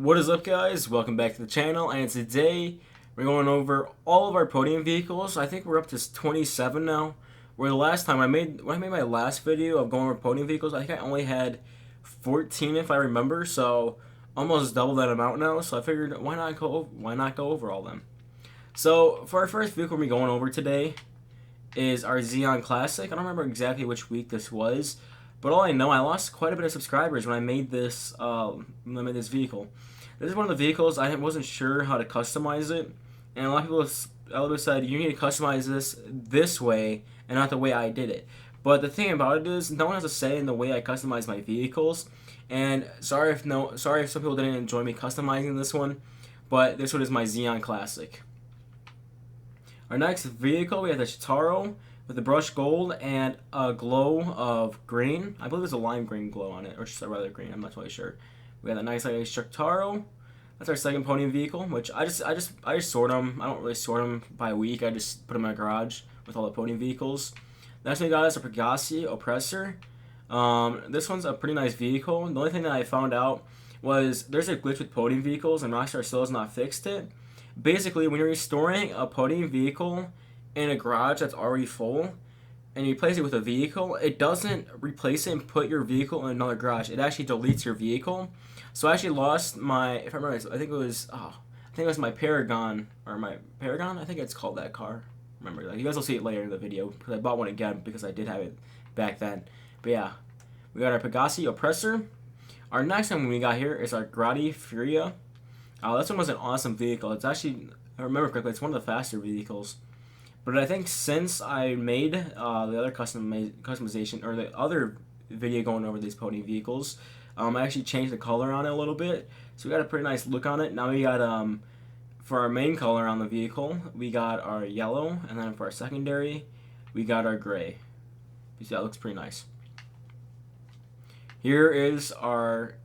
What is up, guys? Welcome back to the channel, and today we're going over all of our podium vehicles. I think we're up to 27 now. Where the last time when I made my last video of going over podium vehicles, I think I only had 14 if I remember, so almost double that amount now. So I figured why not go over all them. So for our first vehicle we're going over today is our Xeon Classic. I don't remember exactly which week this was, but all I know, I lost quite a bit of subscribers when I made this vehicle. This is one of the vehicles I wasn't sure how to customize it, and a lot of people said you need to customize this way and not the way I did it. But the thing about it is, no one has a say in the way I customize my vehicles. And sorry if some people didn't enjoy me customizing this one, but this one is my Xeon Classic. Our next vehicle, we have the Chitaro with the brushed gold and a glow of green. I believe there's a lime green glow on it, or just a rather green. I'm not totally sure. We have a nice Chitaro. That's our second podium vehicle, which I just sort them. I don't really sort them by week. I just put them in my garage with all the podium vehicles. Next one we got is a Pegasi Oppressor. This one's a pretty nice vehicle. The only thing that I found out was there's a glitch with podium vehicles, and Rockstar still has not fixed it. Basically, when you're restoring a podium vehicle in a garage that's already full, and you replace it with a vehicle, it doesn't replace it and put your vehicle in another garage. It actually deletes your vehicle. So I actually lost my, if I remember, I think it was my Paragon, I think it's called that car. Remember that. You guys will see it later in the video, because I bought one again because I did have it back then. But yeah, we got our Pegasi Oppressor. Our next one we got here is our Grati Furia. This one was an awesome vehicle. It's actually, if I remember correctly, it's one of the faster vehicles. But I think since I made the other customization, or the other video going over these podium vehicles, I actually changed the color on it a little bit. So we got a pretty nice look on it. Now we got, for our main color on the vehicle, we got our yellow. And then for our secondary, we got our gray. You see, that looks pretty nice. Here is our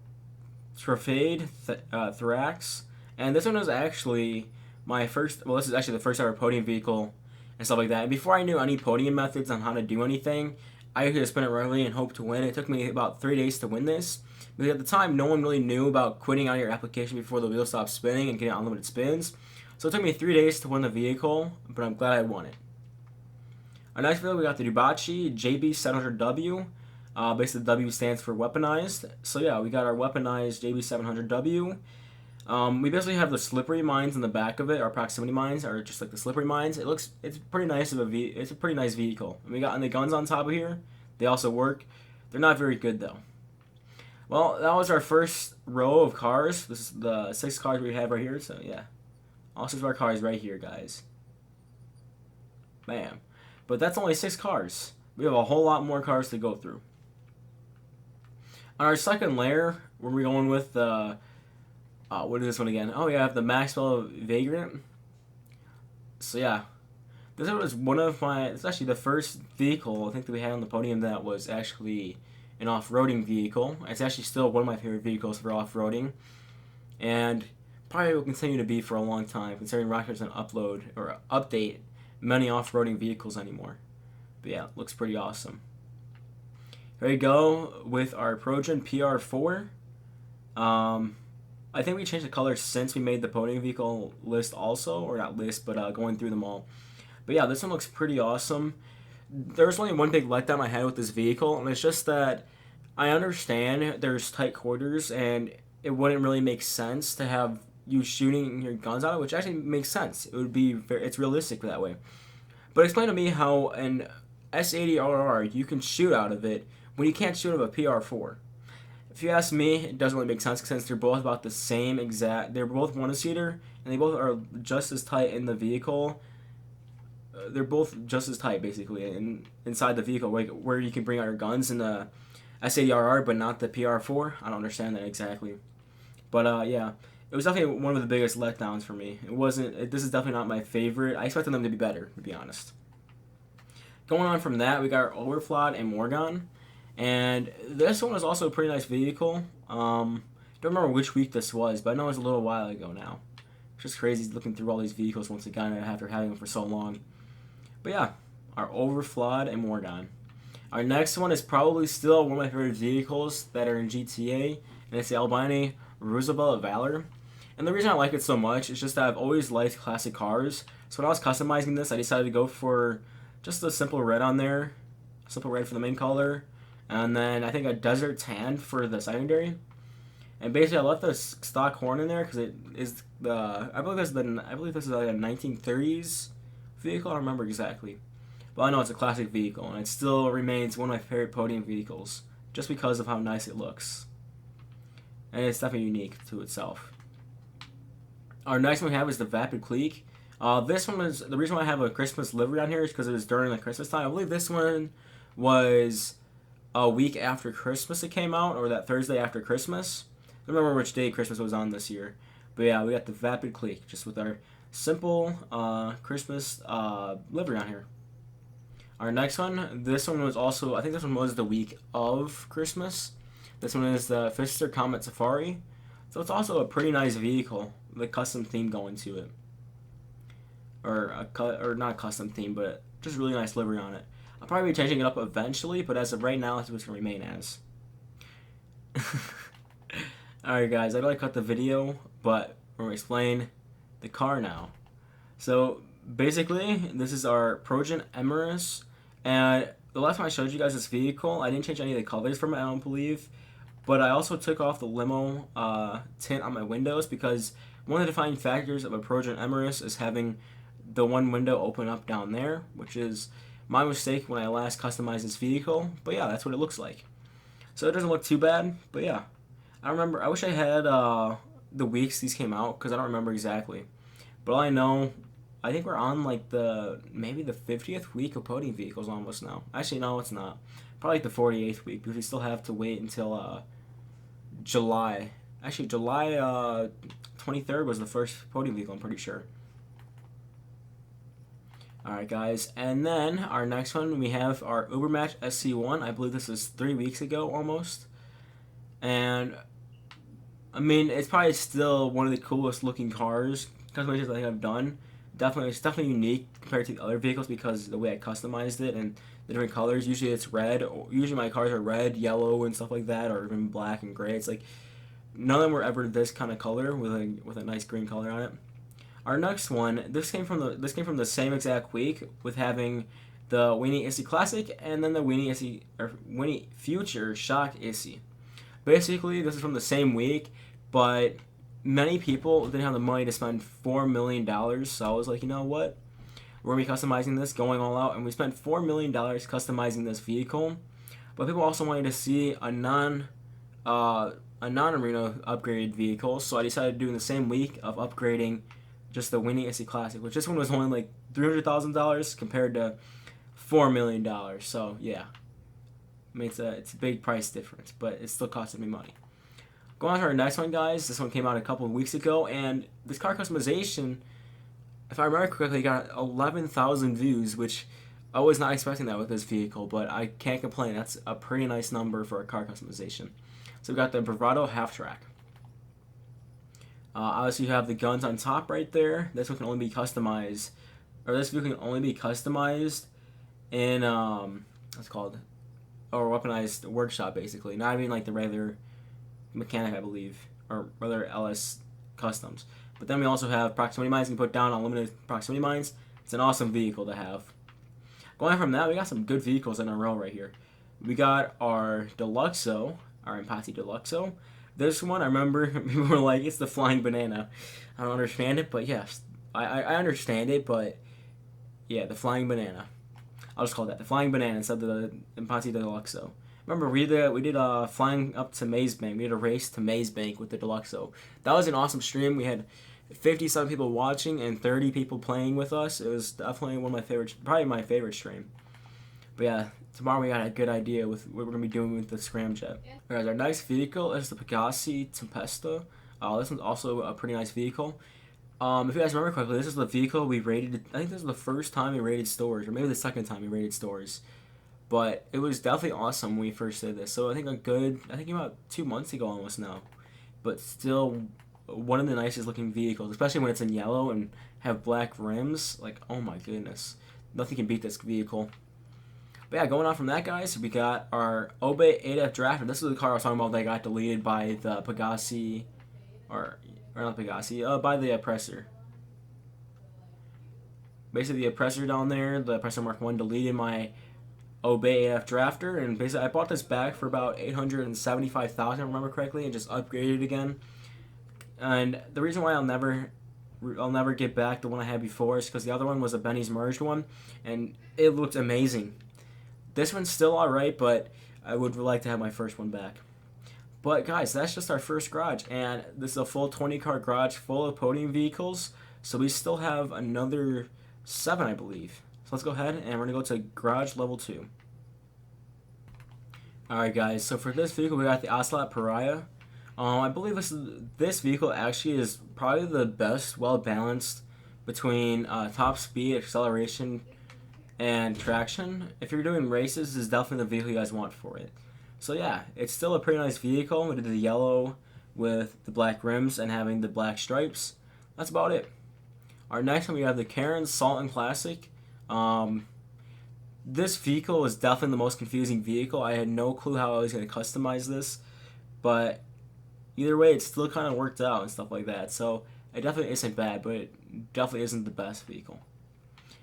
Trofade Thrax. And this one was actually my first, well, this is actually the first ever podium vehicle and stuff like that. And before I knew any podium methods on how to do anything, I could just spin it early and hope to win. It took me about 3 days to win this. Because at the time, no one really knew about quitting out your application before the wheel stopped spinning and getting unlimited spins. So it took me 3 days to win the vehicle, but I'm glad I won it. Our next vehicle, we got the Dubachi JB700W. Basically, the W stands for weaponized. So yeah, we got our weaponized JB700W. We basically have the slippery mines in the back of it. Our proximity mines are just like the slippery mines. It's pretty nice it's a pretty nice vehicle. And we got the guns on top of here. They also work. They're not very good though. Well, that was our first row of cars. This is the 6 cars we have right here. So yeah, all 6 of our cars right here, guys. Bam. But that's only 6 cars. We have a whole lot more cars to go through. On our second layer, where we're going with the what is this one again? Oh, yeah, I have the Maxwell Vagrant. So yeah, this was one of my, it's actually the first vehicle I think that we had on the podium that was actually an off-roading vehicle. It's actually still one of my favorite vehicles for off-roading, and probably will continue to be for a long time, considering Rockstar doesn't upload or update many off-roading vehicles anymore. But yeah, it looks pretty awesome. Here we go with our Progen PR4. I think we changed the color since we made the podium vehicle list also, or not list, but going through them all. But yeah, this one looks pretty awesome. There's only one big letdown I had with this vehicle, and it's just that I understand there's tight quarters, and it wouldn't really make sense to have you shooting your guns out of it, which actually makes sense. It's realistic that way. But explain to me how an S80RR you can shoot out of it when you can't shoot out of a PR4. If you ask me, it doesn't really make sense since they're both about the same exact. They're both one-seater, and they both are just as tight in the vehicle. They're both just as tight, basically, inside the vehicle, where you can bring out your guns in the S80RR, but not the PR4. I don't understand that exactly. But yeah, it was definitely one of the biggest letdowns for me. This is definitely not my favorite. I expected them to be better, to be honest. Going on from that, we got our Overflod and Morgan. And this one was also a pretty nice vehicle. Don't remember which week this was, but I know it was a little while ago now. It's just crazy looking through all these vehicles once again after having them for so long. But yeah, our Overflod and Morgan. Our next one is probably still one of my favorite vehicles that are in GTA, and it's the Albani Roosevelt Valor. And the reason I like it so much is just that I've always liked classic cars. So when I was customizing this, I decided to go for just a simple red on there, a simple red for the main color, and then I think a desert tan for the secondary. And basically, I left the stock horn in there because it is the I believe this is like a 1930s vehicle. I don't remember exactly, but I know it's a classic vehicle, and it still remains one of my favorite Podium vehicles just because of how nice it looks, and it's definitely unique to itself. Our next one we have is the Vapid Clique. This one was the reason why I have a Christmas livery on here is because it was during the Christmas time. I believe this one was a week after Christmas it came out, or that Thursday after Christmas. I don't remember which day Christmas was on this year. But yeah, we got the Vapid Clique, just with our simple Christmas livery on here. Our next one, this one was also, I think this one was the week of Christmas. This one is the Pfister Comet Safari. So it's also a pretty nice vehicle, with a custom theme going to it. Or not custom theme, but just really nice livery on it. I'll probably be changing it up eventually, but as of right now, that's what's going to remain as. Alright guys, I know I cut the video, but we're going to explain the car now. So basically, this is our Progen Emirates, and the last time I showed you guys this vehicle, I didn't change any of the colors from it, I don't believe, but I also took off the limo tint on my windows because one of the defining factors of a Progen Emirates is having the one window open up down there, which is my mistake when I last customized this vehicle, but yeah, that's what it looks like. So it doesn't look too bad, but yeah. I remember, I wish I had the weeks these came out, because I don't remember exactly. But all I know, I think we're on like maybe the 50th week of Podium vehicles almost now. Actually, no, it's not. Probably like the 48th week, because we still have to wait until July. Actually, July 23rd was the first Podium vehicle, I'm pretty sure. Alright guys, and then our next one, we have our Ubermatch SC1. I believe this is 3 weeks ago almost. And I mean, it's probably still one of the coolest looking cars customizations I think I've done. It's definitely unique compared to the other vehicles because of the way I customized it and the different colors. Usually it's red. Usually my cars are red, yellow, and stuff like that, or even black and gray. It's like none of them were ever this kind of color with a nice green color on it. Our next one, this came from the same exact week with having the Weenie Issy Classic and then the Weenie Future Shock Issy. Basically, this is from the same week, but many people didn't have the money to spend $4 million, so I was like, you know what? We're going to be customizing this, going all out, and we spent $4 million customizing this vehicle, but people also wanted to see a non-arena upgraded vehicle, so I decided to do in the same week of upgrading just the Weenie Issy Classic, which this one was only like $300,000 compared to $4 million, so yeah. I mean, it's a big price difference, but it still costed me money. Going on to our next one, guys. This one came out a couple of weeks ago, and this car customization, if I remember correctly, got 11,000 views, which I was not expecting that with this vehicle, but I can't complain. That's a pretty nice number for a car customization. So we got the Bravado Half Track. Obviously, you have the guns on top right there. This one can only be customized, or this vehicle can only be customized in what's it called? Or weaponized workshop, basically. Not even like the regular mechanic, I believe, or rather LS customs. But then we also have proximity mines you can put down unlimited proximity mines. It's an awesome vehicle to have. Going from that, we got some good vehicles in a row right here. We got our Deluxo, our Empati Deluxo. This one, I remember people were like, it's the flying banana. I don't understand it, but yes, I understand it, but yeah, the flying banana. I'll just call that the flying banana instead of the Empati Deluxo. Remember, we did flying up to Maze Bank. We did a race to Maze Bank with the Deluxo. That was an awesome stream. We had 50-some people watching and 30 people playing with us. It was definitely one of my favorites, probably my favorite stream. But yeah, tomorrow we got a good idea with what we're going to be doing with the scramjet. Guys, our next vehicle is the Pegassi Tempesta. This one's also a pretty nice vehicle. If you guys remember correctly, this is the vehicle we rated. I think this was the first time we rated stores, or maybe the second time we rated stores. But it was definitely awesome when we first did this. So I think about 2 months ago almost now. But still one of the nicest looking vehicles, especially when it's in yellow and have black rims. Like, oh my goodness. Nothing can beat this vehicle. But yeah, going on from that, guys, we got our Obe 8F Drafter. This is the car I was talking about that got deleted by the Pegassi or not Pegassi, by the Oppressor. Basically, the Oppressor down there, the Oppressor Mark 1 deleted my Obey AF Drafter, and basically I bought this back for about 875,000, if I remember correctly, and just upgraded it again. And the reason why I'll never get back the one I had before is because the other one was a Benny's merged one, and it looked amazing. This one's still alright, but I would like to have my first one back. But guys, that's just our first garage, and this is a full 20-car garage full of podium vehicles, so we still have another 7, I believe. So let's go ahead and we're going to go to garage level 2. Alright guys, so for this vehicle we got the Ocelot Pariah. I believe this vehicle actually is probably the best, well-balanced between top speed, acceleration, and traction. If you're doing races, this is definitely the vehicle you guys want for it. So yeah, it's still a pretty nice vehicle. We did the yellow with the black rims and having the black stripes. That's about it. Our next one, we have the Karen Sultan Classic. This vehicle is definitely the most confusing vehicle. I had no clue how I was going to customize this, but either way, it still kind of worked out and stuff like that. So it definitely isn't bad, but it definitely isn't the best vehicle.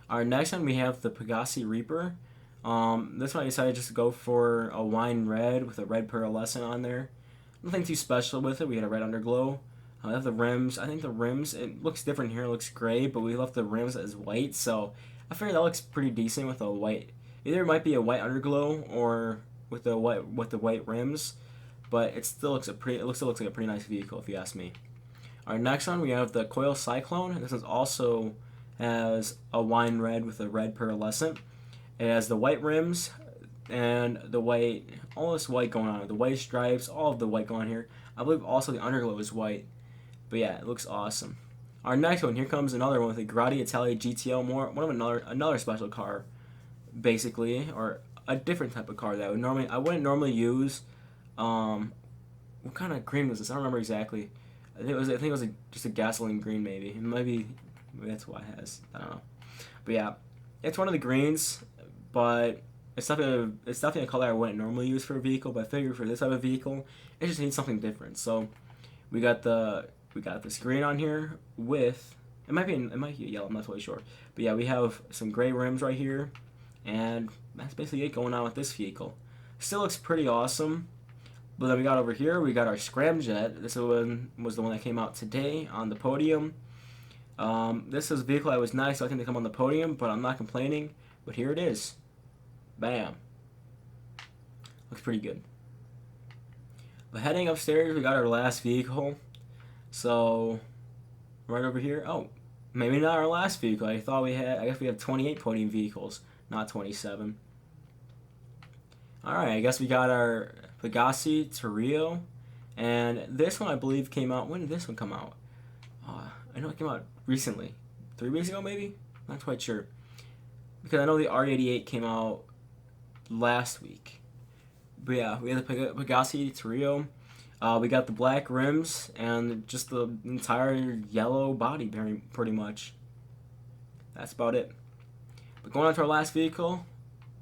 Our next one, we have the Pegassi Reaper. This one I decided just to go for a wine red with a red pearlescent on there. Nothing too special with it. We had a red underglow. I have the rims. I think the rims, it looks different here. It looks gray, but we left the rims as white. So I figured that looks pretty decent with a white. Either it might be a white underglow or with the white rims, but it still looks like a pretty nice vehicle if you ask me. Our next one, we have the Coil Cyclone. This is also has a wine red with a red pearlescent. It has the white rims and the white, all this white going on, the white stripes, all of the white going on here. I believe also the underglow is white. But yeah, it looks awesome. Our next one, here comes another one with a Grotti Italia GTO, one of another special car, basically, or a different type of car that I wouldn't normally use. What kind of green was this? I don't remember exactly. I think it was just a gasoline green, maybe. Maybe that's why it has. I don't know. But yeah, it's one of the greens, but it's definitely a color I wouldn't normally use for a vehicle. But I figured for this type of vehicle, it just needs something different. So we got this green on here with it might be yellow. I'm not totally sure. But yeah, we have some gray rims right here, and that's basically it going on with this vehicle. Still looks pretty awesome. But then we got over here, we got our Scramjet. This one was the one that came out today on the Podium. This is a vehicle I was not expecting to come on the Podium, but I'm not complaining. But here it is. Bam. Looks pretty good. But heading upstairs, we got our last vehicle. So, right over here. Oh, maybe not our last vehicle. I guess we have 28 Podium vehicles, not 27. Alright, I guess we got our Pegassi Torrio. And this one, I believe, came out. When did this one come out? I know it came out recently. 3 weeks ago, maybe? Not quite sure. Because I know the R88 came out last week. But yeah, we have the Pegassi Torrio. We got the black rims and just the entire yellow body, pretty much. That's about it. But going on to our last vehicle,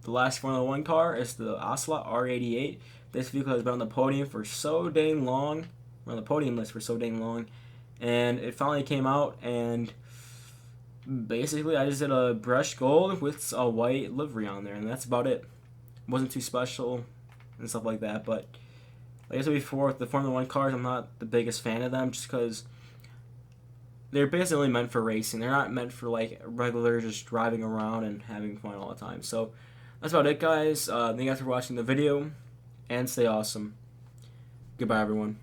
the last Formula 1 car is the Ocelot R88. This vehicle has been on the podium for so dang long, on the podium list for so dang long, and it finally came out, and basically I just did a brushed gold with a white livery on there, and that's about it. Wasn't too special and stuff like that, but like I said before, with the Formula 1 cars, I'm not the biggest fan of them just because they're basically only meant for racing. They're not meant for like regular just driving around and having fun all the time. So that's about it, guys. Thank you guys for watching the video, and stay awesome. Goodbye, everyone.